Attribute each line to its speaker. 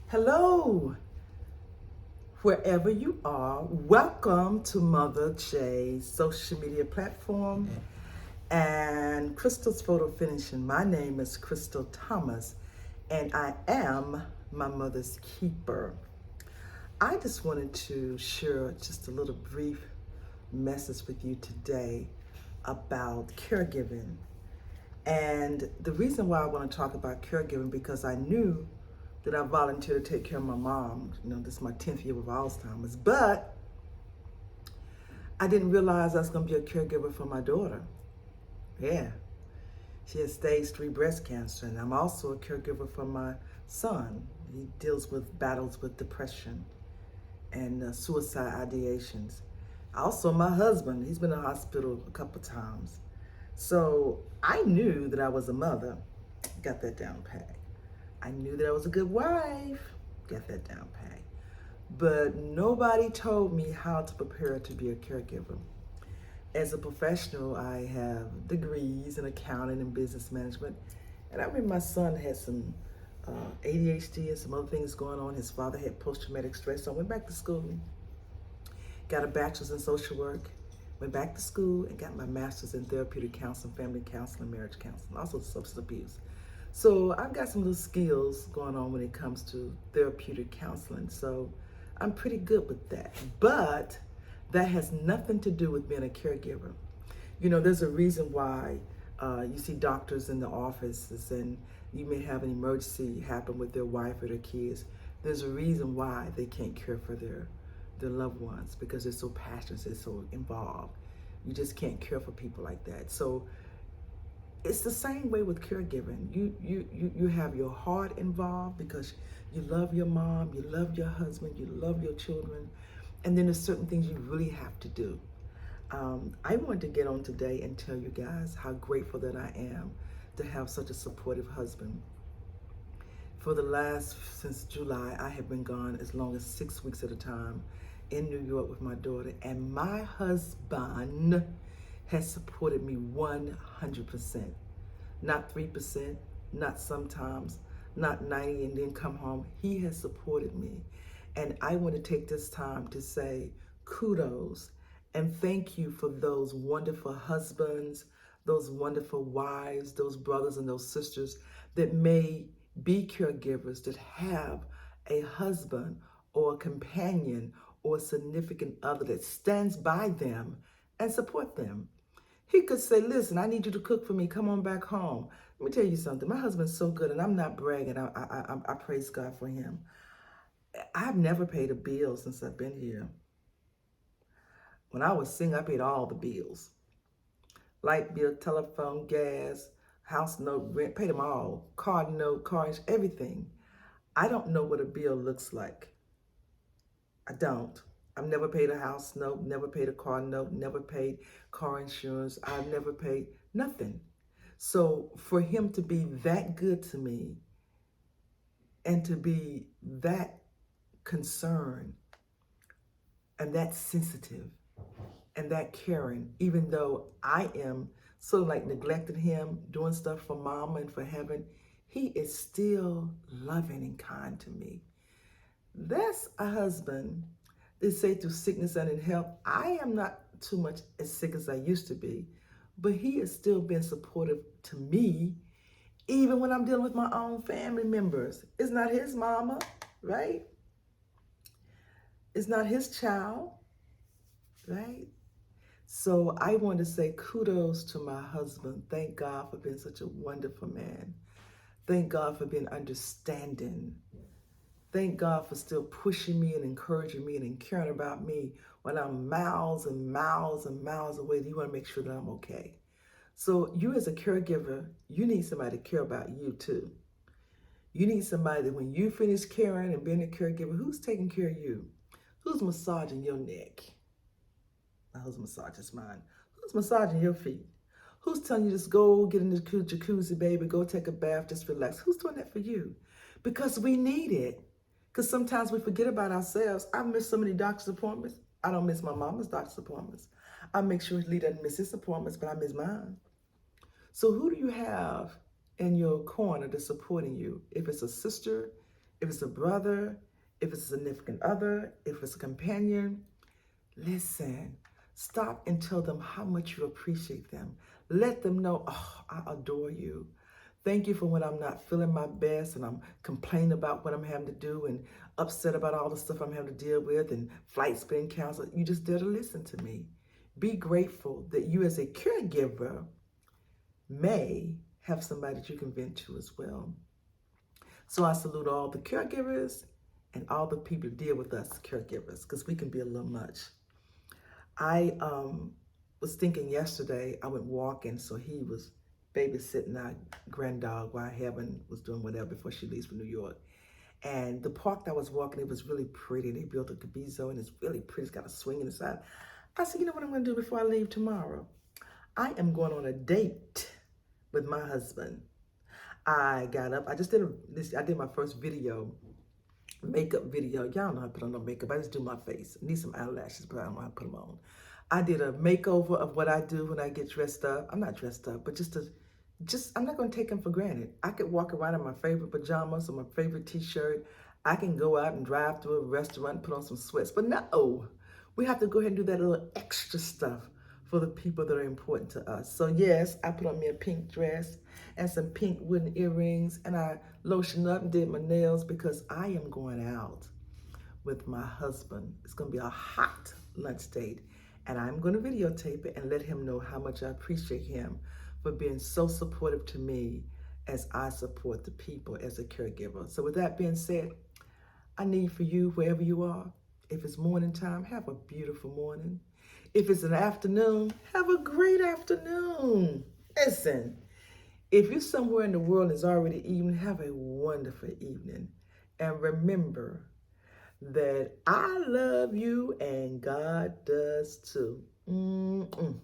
Speaker 1: Hello, wherever you are. Welcome to Mother J's social media platform and Crystal's photo finishing. My name is Crystal Thomas, and I am my mother's keeper. I just wanted to share just a little brief message with you today about caregiving. And the reason why I want to talk about caregiving because I knew that I volunteered to take care of my mom. This is my 10th year with Alzheimer's, but I didn't realize I was going to be a caregiver for my daughter. Yeah, she has stage 3 breast cancer, and I'm also a caregiver for my son. He deals with battles with depression and suicide ideations. Also, my husband, he's been in the hospital a couple times. So I knew that I was a mother, got that down pat. I knew that I was a good wife, got that down pat. But nobody told me how to prepare to be a caregiver. As a professional, I have degrees in accounting and business management. And I remember my son had some ADHD and some other things going on. His father had post-traumatic stress. So I went back to school, got a bachelor's in social work, went back to school and got my master's in therapeutic counseling, family counseling, marriage counseling, also substance abuse. So I've got some little skills going on when it comes to therapeutic counseling. So I'm pretty good with that. But that has nothing to do with being a caregiver. There's a reason why you see doctors in the offices and you may have an emergency happen with their wife or their kids. There's a reason why they can't care for their loved ones because they're so passionate, they're so involved. You just can't care for people like that. So it's the same way with caregiving. You have your heart involved because you love your mom, you love your husband, you love your children, and then there's certain things you really have to do. I wanted to get on today and tell you guys how grateful that I am to have such a supportive husband. Since July, I have been gone as long as 6 weeks at a time in New York with my daughter, and my husband has supported me 100%. Not 3%, not sometimes, not 90 and then come home. He has supported me. And I want to take this time to say kudos and thank you for those wonderful husbands, those wonderful wives, those brothers and those sisters that may be caregivers that have a husband or a companion or a significant other that stands by them and support them. He could say, listen, I need you to cook for me. Come on back home. Let me tell you something. My husband's so good, and I'm not bragging. I praise God for him. I've never paid a bill since I've been here. When I was single, I paid all the bills. Light bill, telephone, gas, house note, rent, paid them all. Card note, car, everything. I don't know what a bill looks like. I don't. I've never paid a house note, never paid a car note, never paid car insurance. I've never paid nothing. So for him to be that good to me and to be that concerned and that sensitive and that caring, even though I am sort of like neglecting him, doing stuff for mama and for heaven, he is still loving and kind to me. That's a husband. They say through sickness and in health, I am not too much as sick as I used to be, but he has still been supportive to me, even when I'm dealing with my own family members. It's not his mama, right? It's not his child, right? So I want to say kudos to my husband. Thank God for being such a wonderful man. Thank God for being understanding. Thank God for still pushing me and encouraging me and caring about me when I'm miles and miles and miles away. You want to make sure that I'm okay. So you as a caregiver, you need somebody to care about you too. You need somebody that when you finish caring and being a caregiver, who's taking care of you? Who's massaging your neck? My husband massages mine. Who's massaging your feet? Who's telling you just go get in the jacuzzi, baby, go take a bath, just relax? Who's doing that for you? Because we need it. Because sometimes we forget about ourselves. I miss so many doctor's appointments. I don't miss my mama's doctor's appointments. I make sure Lee doesn't miss his appointments, but I miss mine. So who do you have in your corner that's supporting you? If it's a sister, if it's a brother, if it's a significant other, if it's a companion, listen. Stop and tell them how much you appreciate them. Let them know, oh, I adore you. Thank you for when I'm not feeling my best and I'm complaining about what I'm having to do and upset about all the stuff I'm having to deal with and flights being canceled. You just dare to listen to me. Be grateful that you as a caregiver may have somebody that you can vent to as well. So I salute all the caregivers and all the people who deal with us caregivers because we can be a little much. I was thinking yesterday, I went walking, so he was babysitting our granddog while Heaven was doing whatever before she leaves for New York. And the park that I was walking, it was really pretty. They built a gazebo and it's really pretty. It's got a swing inside. I said, you know what I'm going to do before I leave tomorrow? I am going on a date with my husband. I got up. I just did I did my first makeup video. Y'all know how to put on no makeup. I just do my face. I need some eyelashes, but I don't know how to put them on. I did a makeover of what I do when I get dressed up. I'm not dressed up, but I'm not going to take them for granted. I could walk around in my favorite pajamas or my favorite t-shirt. I can go out and drive through a restaurant and put on some sweats. But no, we have to go ahead and do that little extra stuff for the people that are important to us. So yes, I put on me a pink dress and some pink wooden earrings, and I lotioned up and did my nails because I am going out with my husband. It's going to be a hot lunch date, and I'm going to videotape it and let him know how much I appreciate him for being so supportive to me as I support the people as a caregiver. So with that being said, I need for you, wherever you are, if it's morning time, have a beautiful morning. If it's an afternoon, have a great afternoon. Listen, if you're somewhere in the world and it's already evening, have a wonderful evening. And remember that I love you and God does too. Mm-mm.